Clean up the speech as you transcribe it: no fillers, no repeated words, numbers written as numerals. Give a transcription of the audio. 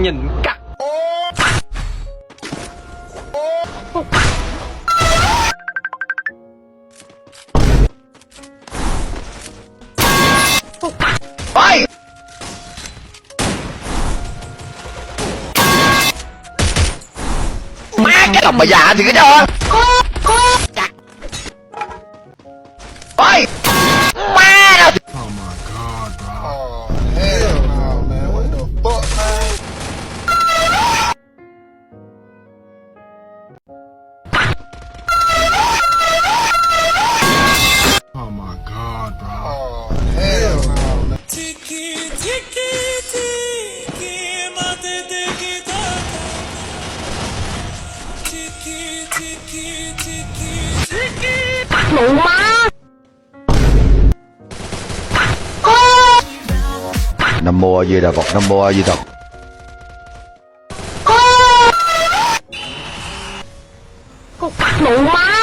nhìn cắt ôi má cái lòng bà già thì cái đó ôi má đâu. Oh my god, bro. Oh, hell no, man. What the fuck, man? Oh my god, bro. Oh, hell no, man. Tiki, tiki, tiki, mate tiki taka. Tiki, tiki, tiki, tiki. Mụ má. Nam Mô A Di Đà Phật, Nam Mô A Di Đà Phật. Mụ má.